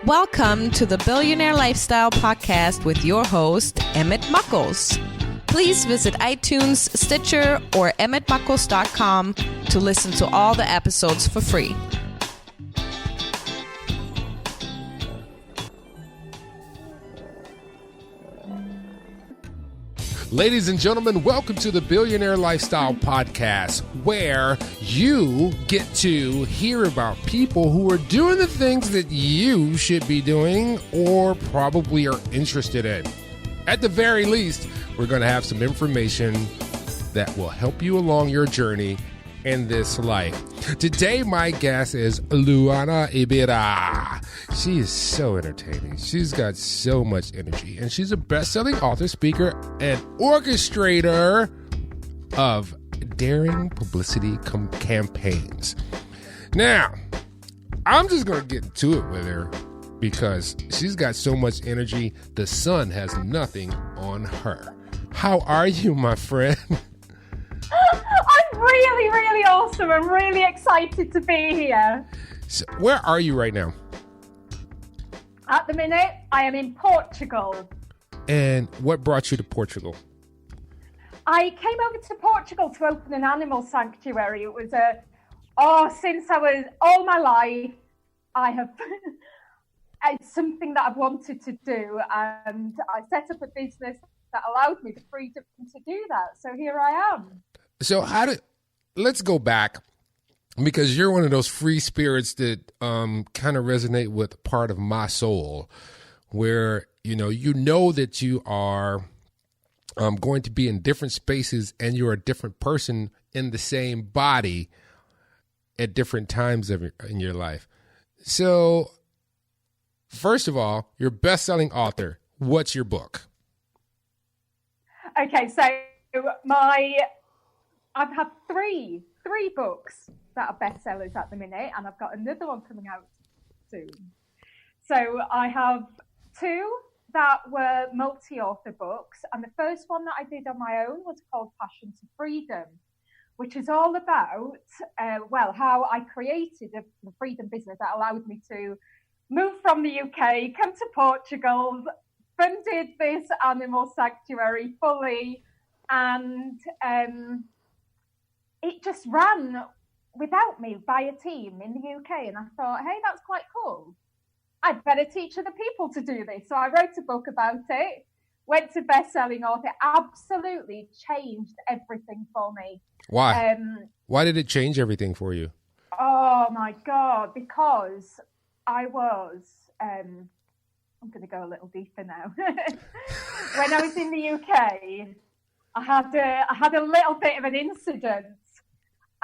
Welcome to the Billionaire Lifestyle Podcast with your host, Emmett Muckles. Please visit iTunes, Stitcher, or emmettmuckles.com to listen to all the episodes for free. Ladies and gentlemen, welcome to the Billionaire Lifestyle Podcast, where you get to hear about people who are doing the things that you should be doing or probably are interested in. At the very least, we're going to have some information that will help you along your journey in this life. Today, my guest is Luana Riberia. She is so entertaining. She's got so much energy, and she's a best-selling author, speaker, and orchestrator of daring publicity campaigns. Now, I'm just going to get into it with her because she's got so much energy, the sun has nothing on her. How are you, my friend? I'm really awesome. I'm really excited to be here. So where are you right now? At the minute, I am in Portugal. And what brought you to Portugal? I came over to Portugal to open an animal sanctuary. It was since I was all my life, I have it's something that I've wanted to do, and I set up a business that allowed me the freedom to do that. So here I am. So let's go back, because you're one of those free spirits that kind of resonate with part of my soul, where you know that you are going to be in different spaces and you're a different person in the same body at different times in your life. So first of all, you're a best-selling author. What's your book? Okay, so I've had three books that are bestsellers at the minute, and I've got another one coming out soon. So I have two that were multi-author books, and the first one that I did on my own was called Passion to Freedom, which is all about, how I created the freedom business that allowed me to move from the UK, come to Portugal, funded this animal sanctuary fully, and it just ran without me by a team in the UK. And I thought, hey, that's quite cool. I'd better teach other people to do this. So I wrote a book about it, went to best-selling author, absolutely changed everything for me. Why? Why did it change everything for you? Oh, my God, because I was... I'm going to go a little deeper now. When I was in the UK, I had a little bit of an incident,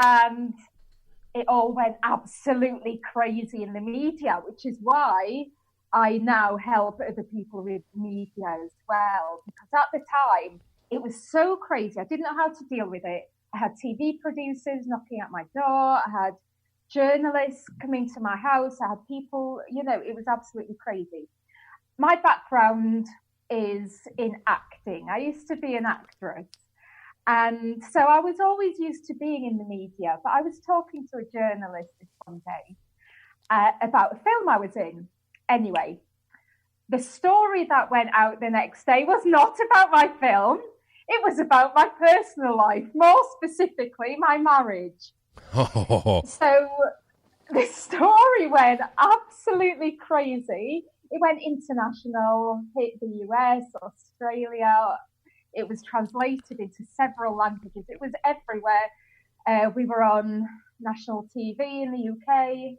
and it all went absolutely crazy in the media, which is why I now help other people with media as well. Because at the time, it was so crazy. I didn't know how to deal with it. I had TV producers knocking at my door. I had journalists coming to my house. I had people, it was absolutely crazy. My background is in acting. I used to be an actress. And so I was always used to being in the media. But I was talking to a journalist this one day about a film I was in. Anyway, the story that went out the next day was not about my film. It was about my personal life, more specifically, my marriage. Oh. So the story went absolutely crazy. It went international, hit the US, Australia. It was translated into several languages. It was everywhere. We were on national TV in the UK.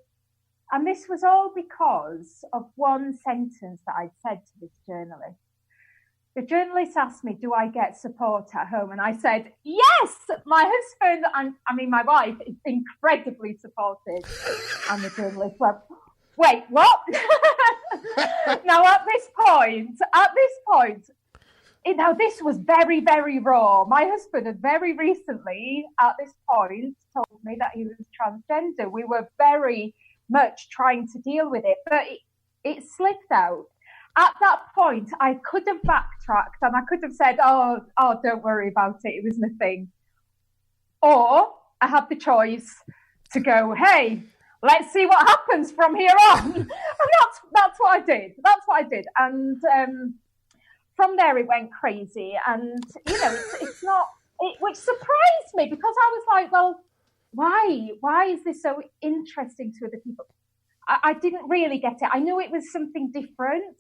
And this was all because of one sentence that I'd said to this journalist. The journalist asked me, do I get support at home? And I said, yes, my husband, my wife is incredibly supportive. And the journalist went, wait, what? Now, at this point, this was very, very raw. My husband had very recently, at this point, told me that he was transgender. We were very much trying to deal with it, but it slipped out. At that point, I could have backtracked and I could have said, oh, don't worry about it. It was nothing. Or I had the choice to go, hey, let's see what happens from here on. that's what I did. That's what I did. And from there, it went crazy. And, it's not, which surprised me because I was like, well, why? Why is this so interesting to other people? I didn't really get it. I knew it was something different,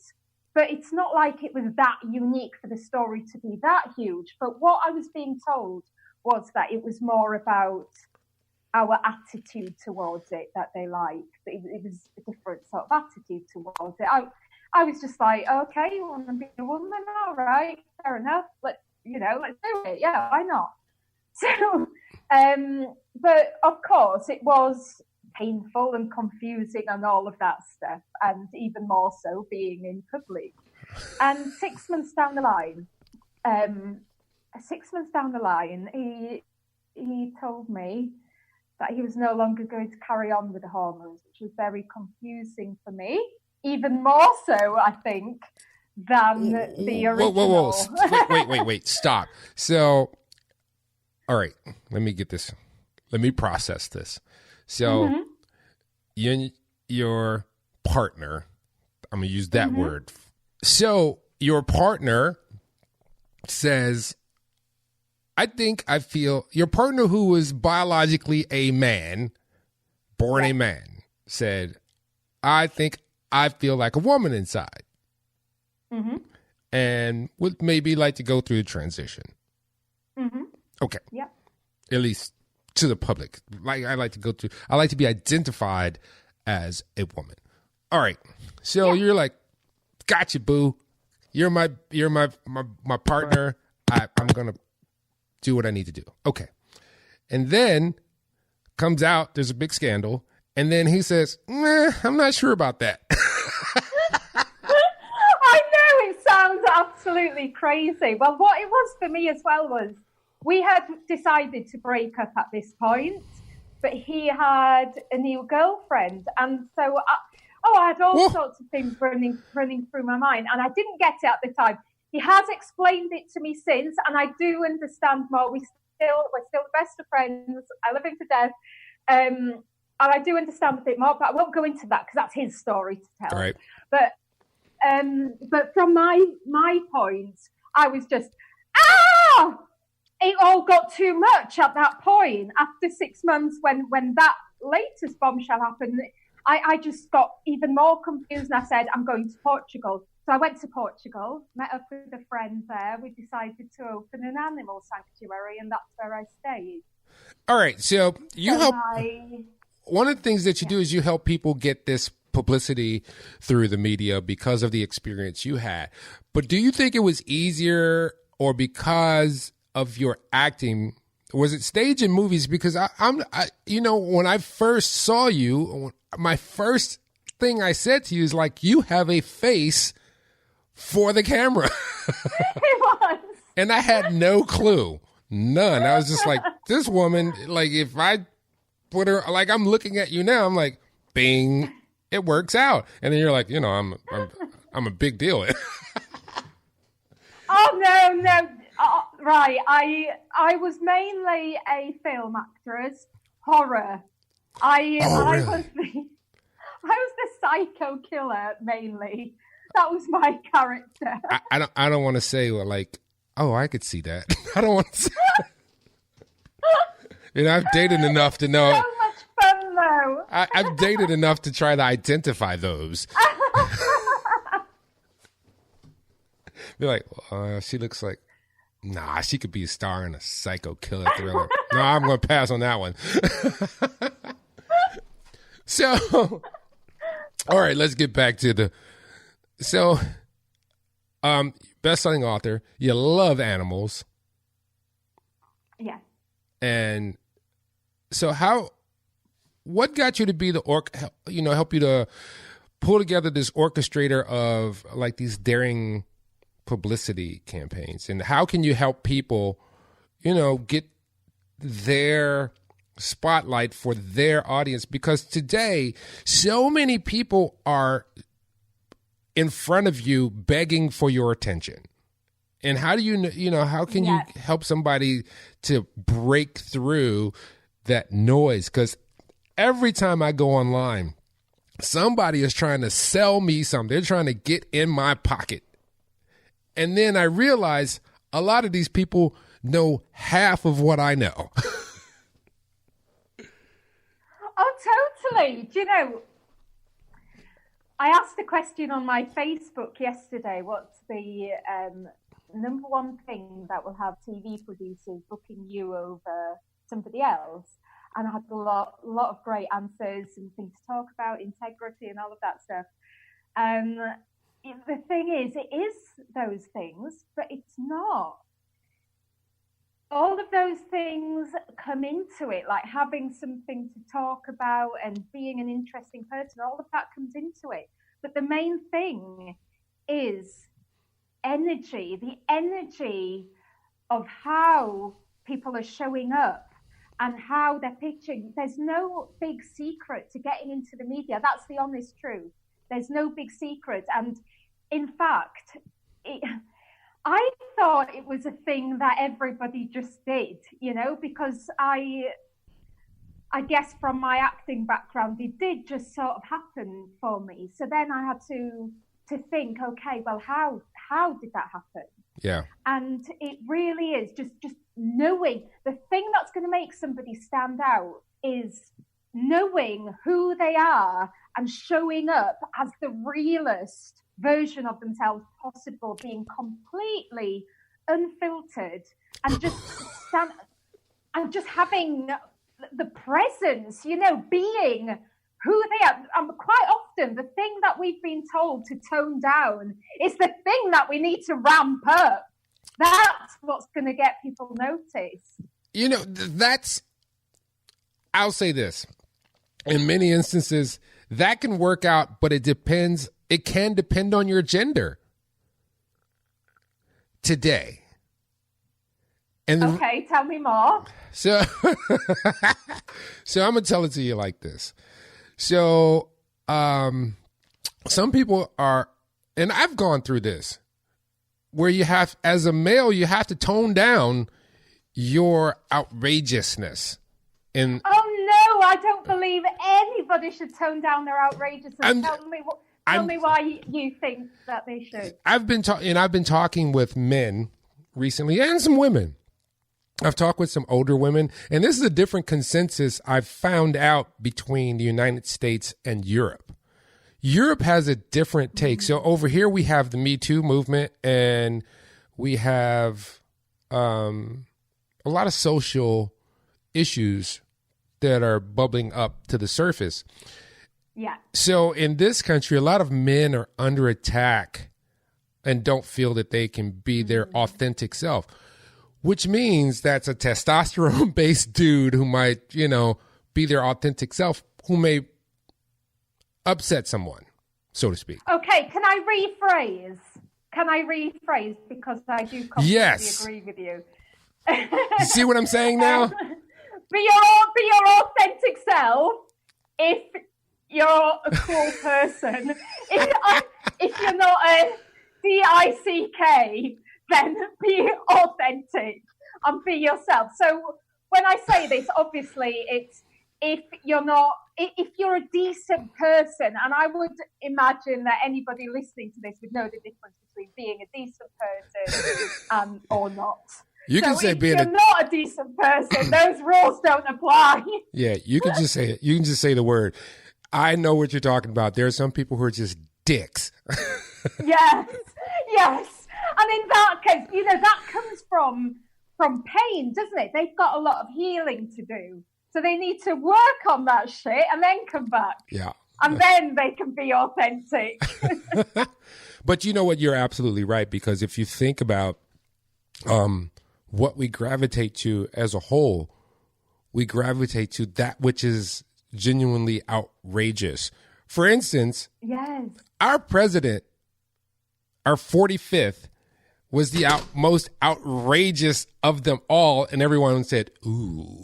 but it's not like it was that unique for the story to be that huge. But what I was being told was that it was more about our attitude towards it that they liked. It was a different sort of attitude towards it. I was just like, okay, you want to be a woman? All right, fair enough. Let's do it. Yeah, why not? So, but of course, it was painful and confusing and all of that stuff, and even more so being in public. And 6 months down the line, he told me that he was no longer going to carry on with the hormones, which was very confusing for me. Even more so, I think, than the original. Whoa. Wait. Stop. So, all right, let me get this. Let me process this. So, you and your partner, I'm going to use that word. So, your partner says, I feel, your partner who was biologically a man, born a man, said, I think I feel like a woman inside. And would maybe like to go through the transition. Okay. Yeah. At least to the public. Like I like to be identified as a woman. All right. So you're like, gotcha, boo. You're my partner. I'm gonna do what I need to do. Okay. And then comes out, there's a big scandal, and then he says, I'm not sure about that. I know, it sounds absolutely crazy. Well, what it was for me as well was we had decided to break up at this point, but he had a new girlfriend. And so, I had all sorts of things running through my mind, and I didn't get it at the time. He has explained it to me since, and I do understand more. We're still the best of friends. I love him to death. And I do understand a bit more, but I won't go into that because that's his story to tell. Right. But from my point, I was just, it all got too much at that point. After 6 months, when that latest bombshell happened, I just got even more confused, and I said, I'm going to Portugal. So I went to Portugal, met up with a friend there. We decided to open an animal sanctuary, and that's where I stayed. All right. So you help. One of the things that you do is you help people get this publicity through the media because of the experience you had. But do you think it was easier, or because of your acting, was it stage and movies? Because when I first saw you, my first thing I said to you is like, you have a face for the camera. It was. And I had no clue. None. I was just like, this woman, like if I put her, like I'm looking at you now, I'm like, bing, it works out. And then you're like, I'm a big deal. Oh, no. Right. I was mainly a film actress, horror. Really? I was the psycho killer mainly. That was my character. I don't want to say like, oh, I could see that. I don't want to say. I've dated enough to know. So much fun though. I've dated enough to try to identify those. Be like, she looks like, nah, she could be a star in a psycho killer thriller. No, I'm going to pass on that one. So, all right, let's get back to the. So, best-selling author. You love animals. Yeah. And so, what got you to be the help you to pull together this orchestrator of like these daring publicity campaigns, and how can you help people, get their spotlight for their audience? Because today, so many people are in front of you begging for your attention. And how do how can you help somebody to break through that noise? Because every time I go online, somebody is trying to sell me something. They're trying to get in my pocket. And then I realize a lot of these people know half of what I know. Oh, totally. Do you know, I asked a question on my Facebook yesterday. What's the number one thing that will have TV producers booking you over somebody else? And I had a lot of great answers and things to talk about, integrity and all of that stuff. The thing is, it is those things, but it's not. All of those things come into it, like having something to talk about and being an interesting person, all of that comes into it. But the main thing is energy, the energy of how people are showing up and how they're pitching. There's no big secret to getting into the media. That's the honest truth. There's no big secret. And in fact, I thought it was a thing that everybody just did, you know, because I guess from my acting background, it did just sort of happen for me. So then I had to think, okay, well, how did that happen? Yeah. And it really is just knowing. The thing that's going to make somebody stand out is knowing who they are and showing up as the realest version of themselves possible, being completely unfiltered and just having the presence, you know, being who they are. And quite often the thing that we've been told to tone down is the thing that we need to ramp up. That's what's going to get people noticed. You know, I'll say this. In many instances, that can work out, but it can depend on your gender today. And okay, tell me more. So I'm going to tell it to you like this. So some people are, and I've gone through this, where you have, as a male, you have to tone down your outrageousness. Oh no, I don't believe anybody should tone down their outrageousness. Tell me why you think that they should. I've been talking with men recently and some women. I've talked with some older women, and this is a different consensus I've found out between the United States and Europe. Europe has a different take. So over here we have the Me Too movement, and we have a lot of social issues that are bubbling up to the surface. Yeah. So in this country, a lot of men are under attack and don't feel that they can be their authentic self, which means that's a testosterone-based dude who might, you know, be their authentic self, who may upset someone, so to speak. Okay, can I rephrase? Because I do completely agree with you. You see what I'm saying now? Be your authentic self if you're a cool person. If you're not a DICK, then be authentic and be yourself. So when I say this, obviously it's if you're a decent person, and I would imagine that anybody listening to this would know the difference between being a decent person or not. You can say if you're not a decent person, those rules don't apply. Yeah, you can just say it. You can just say the word. I know what you're talking about. There are some people who are just dicks. Yes. And in that case, you know, that comes from pain, doesn't it? They've got a lot of healing to do. So they need to work on that shit and then come back. Yeah. And then they can be authentic. But you know what? You're absolutely right. Because if you think about what we gravitate to as a whole, we gravitate to that which is genuinely outrageous. For instance, yes, our president, our 45th, was the most outrageous of them all, and everyone said, ooh.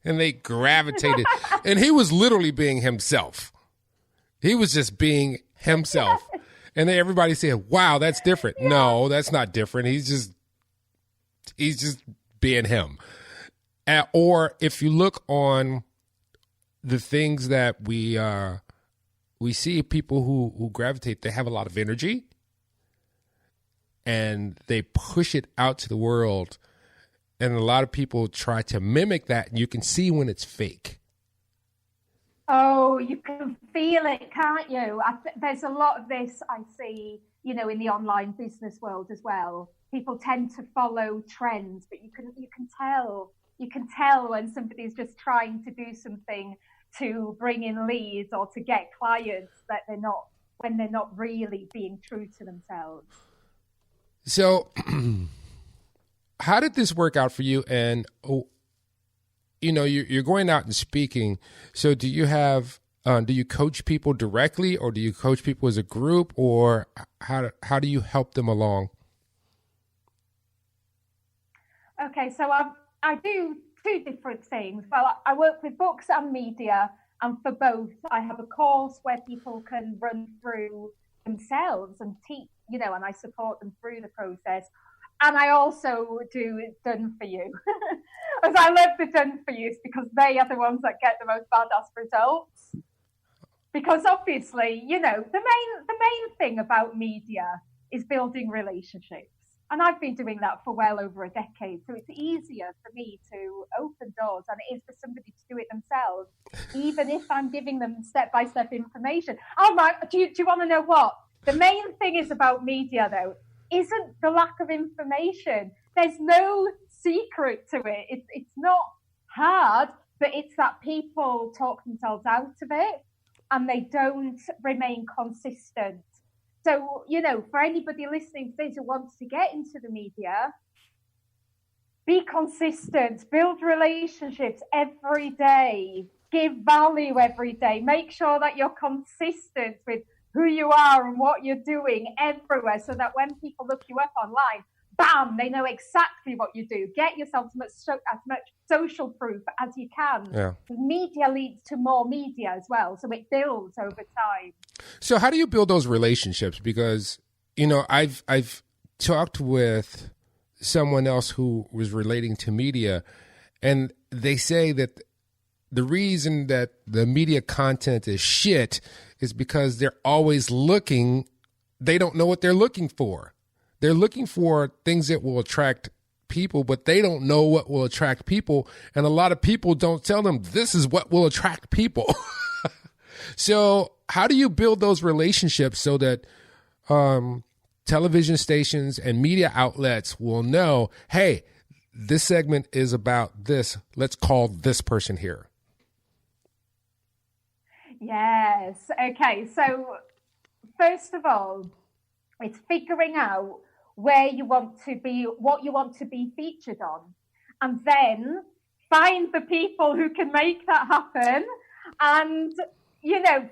And they gravitated. And he was literally being himself. He was just being himself. And then everybody said, wow, that's different. Yeah. No, that's not different. He's just being him. Or if you look on the things that we we see people who gravitate, they have a lot of energy and they push it out to the world. And a lot of people try to mimic that, and you can see when it's fake. Oh, you can feel it, can't you? There's a lot of this I see, in the online business world as well. People tend to follow trends, but you can tell when somebody's just trying to do something to bring in leads or to get clients that when they're not really being true to themselves. So how did this work out for you? And, you're going out and speaking. So do you coach people directly, or do you coach people as a group, or how do you help them along? Okay, so I do two different things. Well, I work with books and media, and for both, I have a course where people can run through themselves and teach, and I support them through the process. And I also do done for you. As I love the done for yous because they are the ones that get the most badass results. Because obviously, the main thing about media is building relationships. And I've been doing that for well over a decade. So it's easier for me to open doors than it is for somebody to do it themselves, even if I'm giving them step-by-step information. Oh my, do you want to know what? The main thing is about media, though, isn't the lack of information. There's no secret to it. It's not hard, but it's that people talk themselves out of it and they don't remain consistent. So, for anybody listening to this who wants to get into the media, be consistent, build relationships every day, give value every day, make sure that you're consistent with who you are and what you're doing everywhere, so that when people look you up online, bam, they know exactly what you do. Get yourself as much social proof as you can. Yeah. Media leads to more media as well, so it builds over time. So how do you build those relationships? Because, I've talked with someone else who was relating to media, and they say that the reason that the media content is shit is because they're always looking. They don't know what they're looking for. They're looking for things that will attract people, but they don't know what will attract people. And a lot of people don't tell them this is what will attract people. So how do you build those relationships so that television stations and media outlets will know, hey, this segment is about this. Let's call this person here. Yes. Okay. So first of all, it's figuring out where you want to be, what you want to be featured on, and then find the people who can make that happen and,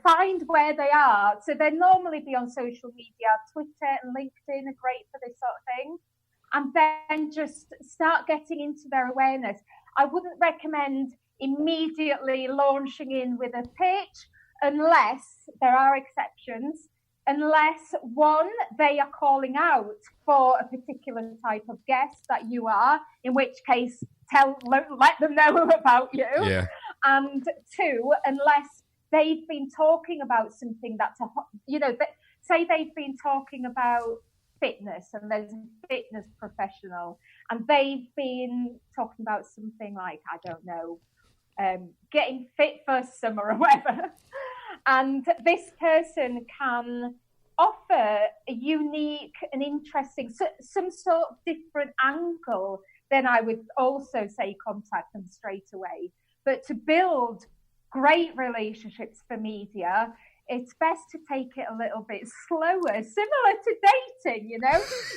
find where they are. So they normally be on social media. Twitter and LinkedIn are great for this sort of thing. And then just start getting into their awareness. I wouldn't recommend immediately launching in with a pitch unless there are exceptions. Unless, one, they are calling out for a particular type of guest that you are, in which case, let them know about you. Yeah. And two, unless they've been talking about something that's, say they've been talking about fitness and there's a fitness professional and they've been talking about something like, I don't know, getting fit for summer or whatever. And this person can offer a unique and interesting, some sort of different angle, then I would also say contact them straight away. But to build great relationships for media, it's best to take it a little bit slower, similar to dating,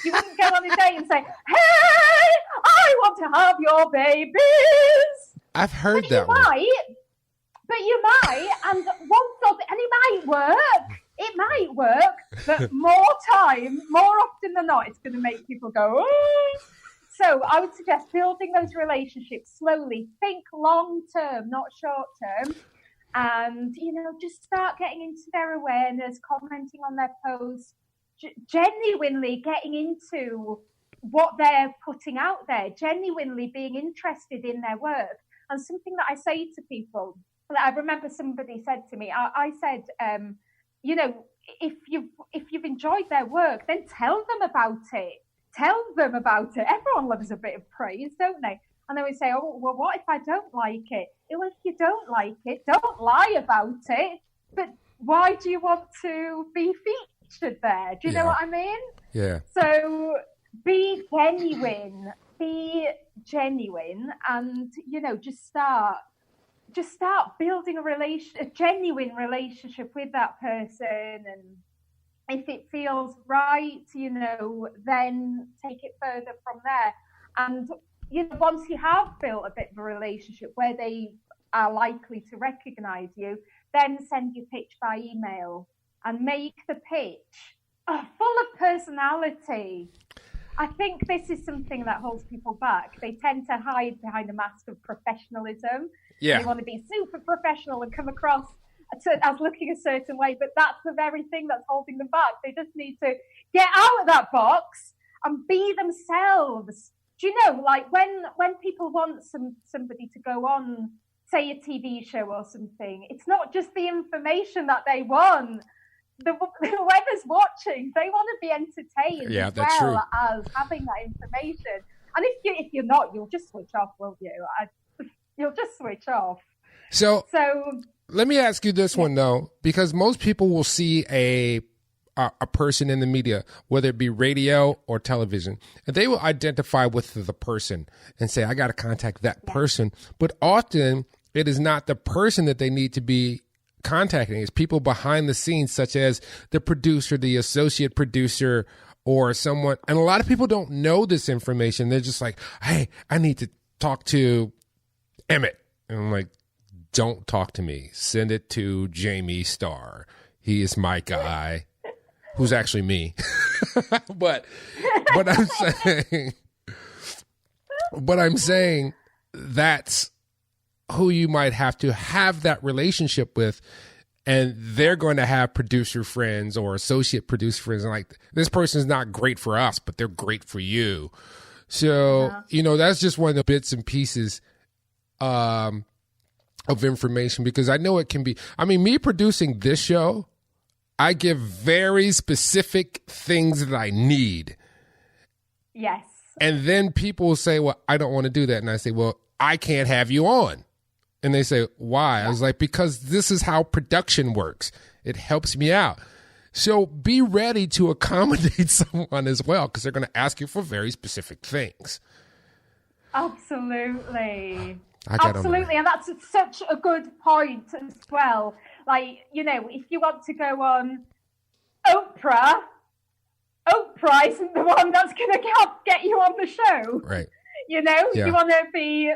You wouldn't go on a date and say, hey, I want to have your babies. I've heard that one. But you might, and it might work, but more often than not, it's going to make people go, oh. So I would suggest building those relationships slowly. Think long term, not short term. And, just start getting into their awareness, commenting on their posts, genuinely getting into what they're putting out there, genuinely being interested in their work. And something that I say to people, I remember somebody said to me, I said if you've enjoyed their work, then tell them about it. Tell them about it. Everyone loves a bit of praise, don't they? And then we say, oh, well, what if I don't like it? Well, if you don't like it, don't lie about it. But why do you want to be featured there? Do you know what I mean? Yeah. So be genuine, and, just start building a genuine relationship with that person. And if it feels right, then take it further from there. And, once you have built a bit of a relationship where they are likely to recognize you, then send your pitch by email and make the pitch full of personality. I think this is something that holds people back. They tend to hide behind a mask of professionalism. Yeah. They want to be super professional and come across as looking a certain way, but that's the very thing that's holding them back. They just need to get out of that box and be themselves. Do you know, like when people want somebody to go on, say, a TV show or something, it's not just the information that they want. Whoever's watching, they want to be entertained as well as having that information. And if you're not, you'll just switch off, won't you? You'll just switch off. So let me ask you this one, though, because most people will see a person in the media, whether it be radio or television, and they will identify with the person and say, I got to contact that person. But often it is not the person that they need to be contacting. It's people behind the scenes, such as the producer, the associate producer, or someone. And a lot of people don't know this information. They're just like, hey, I need to talk to Emmett. And I'm like, don't talk to me. Send it to Jamie Starr. He is my guy, who's actually me. but I'm saying that's who you might have to have that relationship with, and they're going to have producer friends or associate producer friends. And like, this person's not great for us, but they're great for you. So, that's just one of the bits and pieces of information, because I know it can be, me producing this show, I give very specific things that I need. Yes. And then people will say, well, I don't want to do that. And I say, well, I can't have you on. And they say, why? I was like, because this is how production works. It helps me out. So be ready to accommodate someone as well, because they're going to ask you for very specific things. Absolutely. Absolutely. And that's such a good point as well. Like, if you want to go on Oprah isn't the one that's going to get you on the show. Right. You want to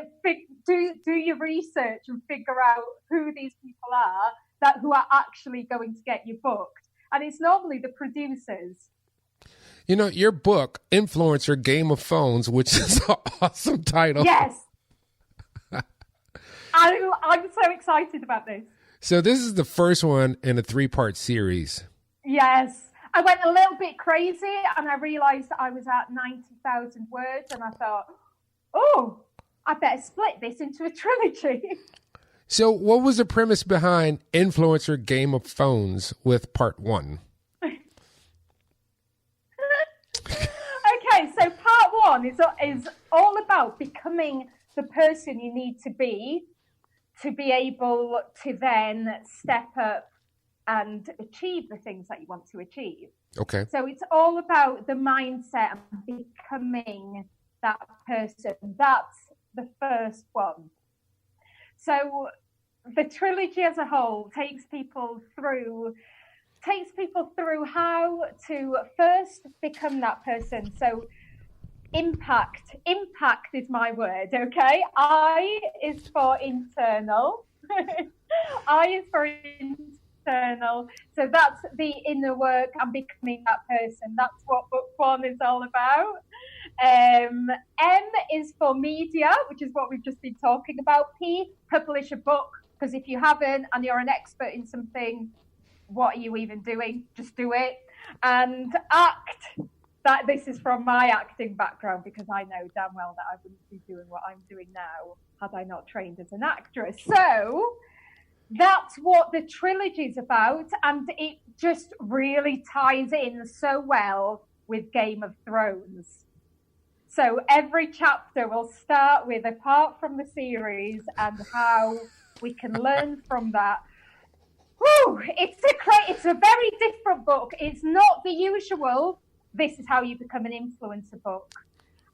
do your research and figure out who these people are who are actually going to get you booked. And it's normally the producers. Your book, Influencer Game of Phones, which is an awesome title. Yes. I'm so excited about this. So this is the first one in a 3-part series. Yes. I went a little bit crazy and I realized that I was at 90,000 words, and I thought, oh, I better split this into a trilogy. So what was the premise behind Influencer Game of Phones with part 1? Okay, so part 1 is all about becoming the person you need to be able to then step up and achieve the things that you want to achieve. Okay. So it's all about the mindset and becoming that person. That's the first one. So the trilogy as a whole takes people through how to first become that person. So impact is my word. Okay. I is for internal. I is for internal. So that's the inner work and becoming that person. That's what book 1 is all about. M is for media, which is what we've just been talking about. P, publish a book, because if you haven't and you're an expert in something, what are you even doing? Just do it. And act. This is from my acting background, because I know damn well that I wouldn't be doing what I'm doing now had I not trained as an actress. So that's what the trilogy is about, and it just really ties in so well with Game of Thrones. So every chapter will start with apart from the series and how we can learn from that. Whew, it's a very different book. It's not the usual, this is how you become an influencer book.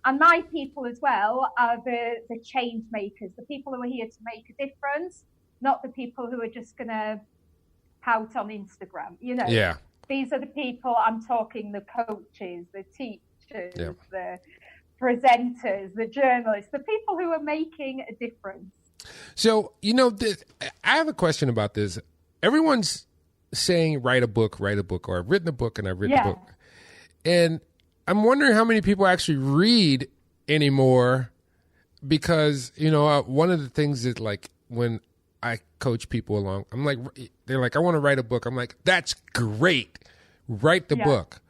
And my people as well are the change makers, the people who are here to make a difference, not the people who are just going to pout on Instagram, you know. Yeah. These are the people, I'm talking the coaches, the teachers, the presenters, the journalists, the people who are making a difference. So, you know, I have a question about this. Everyone's saying write a book, or I've written a book and I've written a book. And I'm wondering how many people actually read anymore, because, you know, one of the things is like when I coach people along, I'm like, they're like, I want to write a book. I'm like, that's great. Write the book.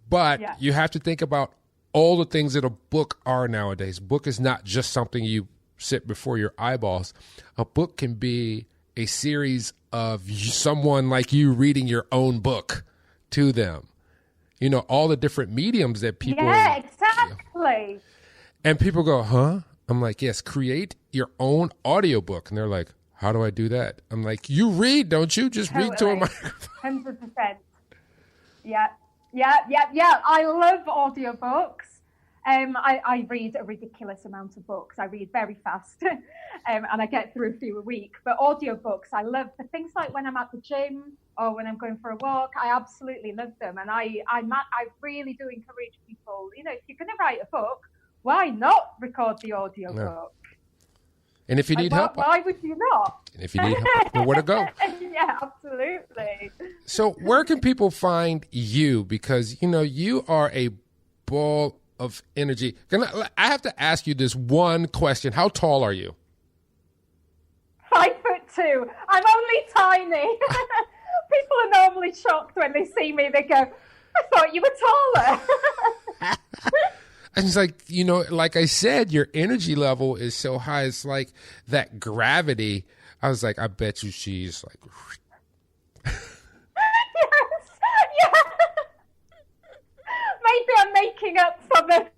But you have to think about all the things that a book are nowadays. Book is not just something you sit before your eyeballs. A book can be a series of someone like you reading your own book to them. You know, all the different mediums that people... Yeah, exactly. And people go, huh? I'm like, yes, create your own audiobook. And they're like, how do I do that? I'm like, you read, don't you? Just read to a microphone. 100%. Yeah. I love audiobooks. I read a ridiculous amount of books. I read very fast and I get through a few a week. But audiobooks, I love for things like when I'm at the gym or when I'm going for a walk. I absolutely love them. And I really do encourage people, you know, if you're going to write a book, why not record the audio book? And if you need help, why would you not? And if you need help, know where to go. Yeah, absolutely. So where can people find you? Because, you know, you are a ball of energy. I have to ask you this one question. How tall are you? 5'2". I'm only tiny. People are normally shocked when they see me. They go, I thought you were taller. And it's like, you know, like I said, your energy level is so high. It's like that gravity. I was like, I bet you she's like. Yes, yeah. Maybe I'm making up for my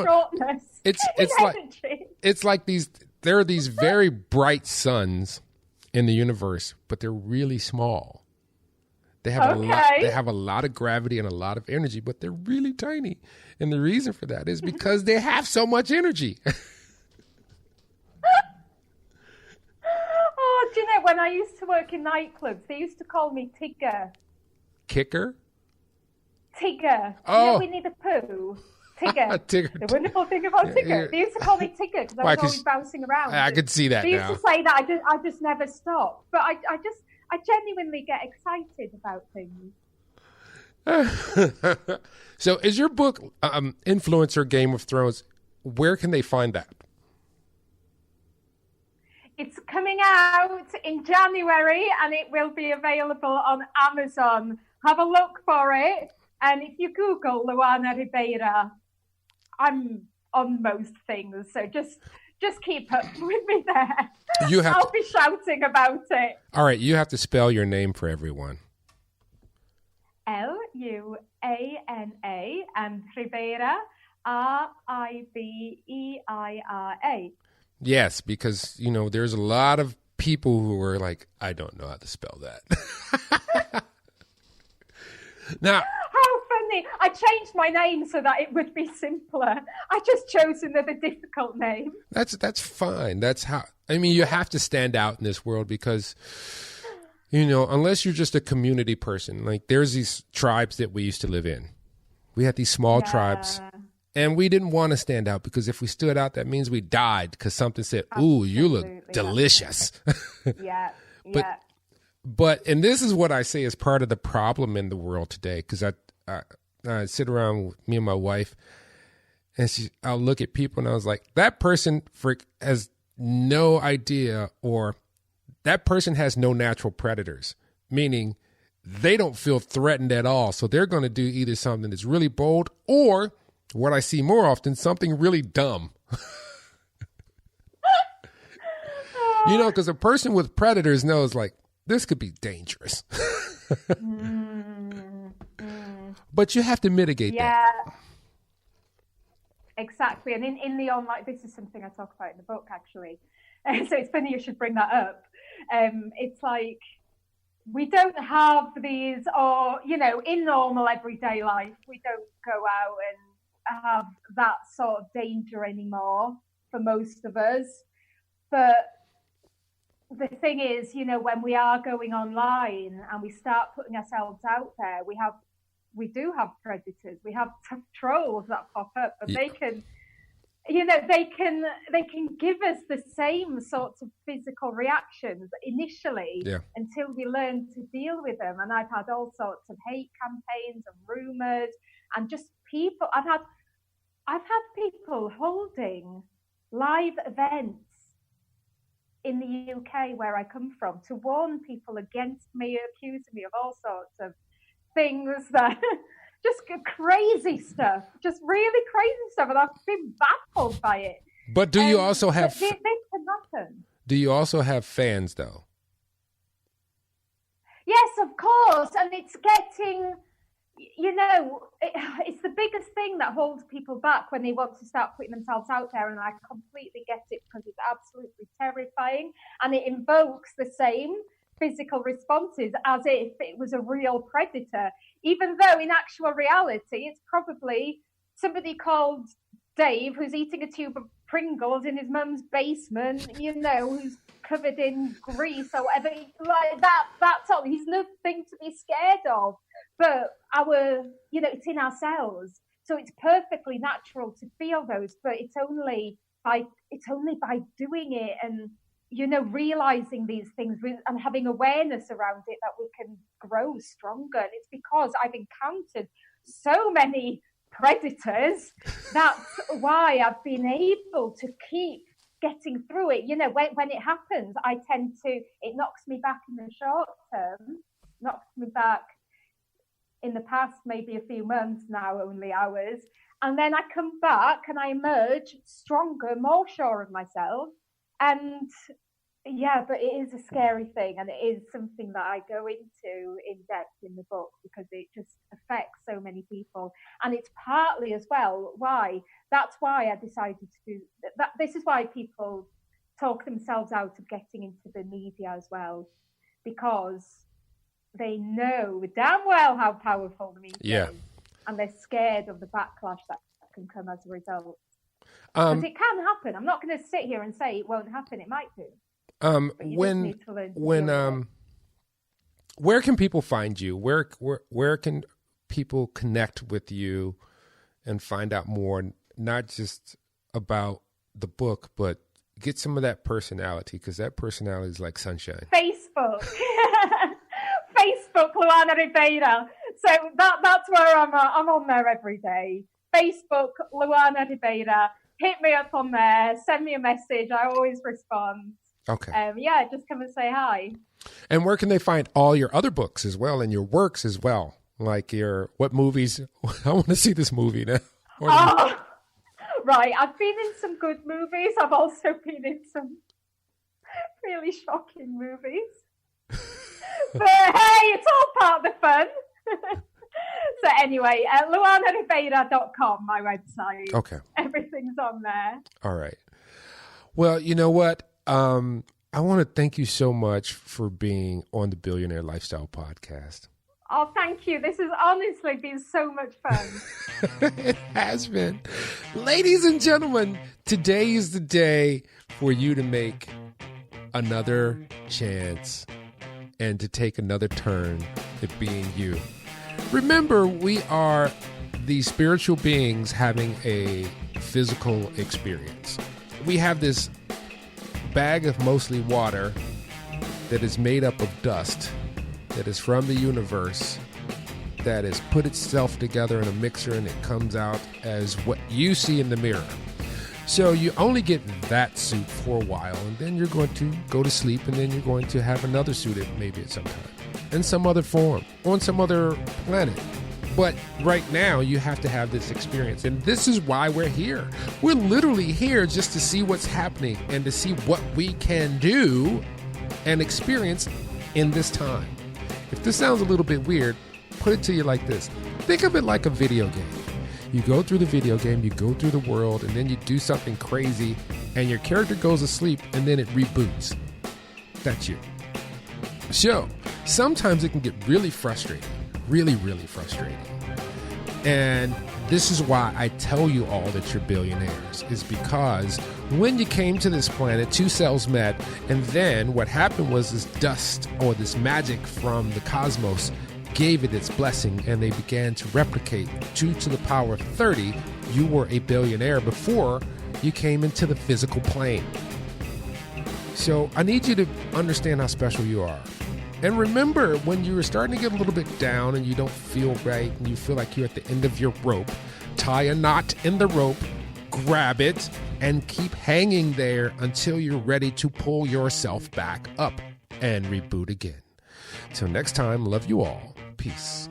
shortness. It's like there are these very bright suns in the universe, but they're really small. They have a lot of gravity and a lot of energy, but they're really tiny. And the reason for that is because they have so much energy. Oh, do you know, when I used to work in nightclubs, they used to call me Tigger. Kicker? Tigger. Oh. You know, Winnie the Pooh. Tigger. Tigger. The wonderful thing about Tigger. They used to call me Tigger because I was always bouncing around. I could see that they now. They used to say that. I just never stopped. But I genuinely get excited about things. So is your book Influencer Game of Thrones? Where can they find that? It's coming out in January and it will be available on Amazon. Have a look for it. And if you Google Luana Riberia, I'm on most things. So just keep up with me there. I'll be shouting about it. All right, you have to spell your name for everyone. Luana and Ribeira, Ribeira. Yes, because, you know, there's a lot of people who are like, I don't know how to spell that. Now, how funny. I changed my name so that it would be simpler. I just chose another difficult name. That's fine. That's how, I mean, you have to stand out in this world because, you know, unless you're just a community person, like there's these tribes that we used to live in. We had these small tribes and we didn't want to stand out because if we stood out, that means we died because something said, ooh, you look delicious. Yeah. But, and this is what I say is part of the problem in the world today, because I sit around with me and my wife, and I'll look at people and I was like, that person has no idea, or that person has no natural predators, meaning they don't feel threatened at all. So they're going to do either something that's really bold or what I see more often, something really dumb. You know, because a person with predators knows, like, this could be dangerous. But you have to mitigate that. Exactly. And in the online, this is something I talk about in the book, actually. So it's funny you should bring that up. It's like, we don't have these, or, you know, in normal everyday life, we don't go out and have that sort of danger anymore for most of us. But the thing is, you know, when we are going online and we start putting ourselves out there, we do have predators. We have trolls that pop up, but they can, you know, they can give us the same sorts of physical reactions initially until we learn to deal with them. And I've had all sorts of hate campaigns and rumors, and just people. I've had people holding live events in the UK where I come from to warn people against me, accusing me of all sorts of things that just crazy stuff, just really crazy stuff, and I've been baffled by it. But do you also have? This can happen. Do you also have fans, though? Yes, of course, and it's getting. You know, it's the biggest thing that holds people back when they want to start putting themselves out there, and I completely get it, because it's absolutely terrifying, and it invokes the same physical responses as if it was a real predator, even though in actual reality it's probably somebody called Dave who's eating a tube of Pringles in his mum's basement, you know, who's covered in grease or whatever, like that. That's all. He's nothing to be scared of. But you know, it's in ourselves, so it's perfectly natural to feel those. But it's only by doing it and, you know, realizing these things and having awareness around it that we can grow stronger. And it's because I've encountered so many predators. That's why I've been able to keep getting through it. You know, when it happens, it knocks me back in the short term, knocks me back in the past, maybe a few months, now only hours. And then I come back and I emerge stronger, more sure of myself. And yeah, but it is a scary thing, and it is something that I go into in depth in the book, because it just affects so many people. And it's partly as well that's why I decided to do that. This is why people talk themselves out of getting into the media as well, because they know damn well how powerful the media is, and they're scared of the backlash that can come as a result. Because it can happen. I'm not going to sit here and say it won't happen. It might do. Where can people find you? Where can people connect with you and find out more, not just about the book, but get some of that personality, because that personality is like sunshine. Facebook. Facebook, Luana Riberia. So that's where I'm on there every day. Facebook, Luana Riberia. Hit me up on there. Send me a message. I always respond. Okay. Just come and say hi. And where can they find all your other books as well, and your works as well? Like what movies? I want to see this movie now. Right. I've been in some good movies. I've also been in some really shocking movies. But hey, it's all part of the fun. So anyway, luanaribeira.com, my website. Okay. Everything's on there. All right. Well, you know what? I want to thank you so much for being on the Billionaire Lifestyle Podcast. Oh, thank you. This has honestly been so much fun. It has been. Ladies and gentlemen, today is the day for you to make another chance and to take another turn at being you. Remember, we are these spiritual beings having a physical experience. We have this bag of mostly water that is made up of dust, that is from the universe, that has put itself together in a mixer, and it comes out as what you see in the mirror. So you only get that suit for a while, and then you're going to go to sleep, and then you're going to have another suit maybe at some time, in some other form, on some other planet. But right now, you have to have this experience. And this is why we're here. We're literally here just to see what's happening and to see what we can do and experience in this time. If this sounds a little bit weird, put it to you like this. Think of it like a video game. You go through the video game, you go through the world, and then you do something crazy, and your character goes asleep, and then it reboots. That's you. So, sometimes it can get really frustrating. Really, really frustrating. And this is why I tell you all that you're billionaires, is because when you came to this planet, two cells met, and then what happened was this dust or this magic from the cosmos gave it its blessing, and they began to replicate 2 to the power of 30. You were a billionaire before you came into the physical plane. So I need you to understand how special you are. And remember, when you were starting to get a little bit down and you don't feel right and you feel like you're at the end of your rope, tie a knot in the rope, grab it, and keep hanging there until you're ready to pull yourself back up and reboot again. Till next time, love you all. Peace.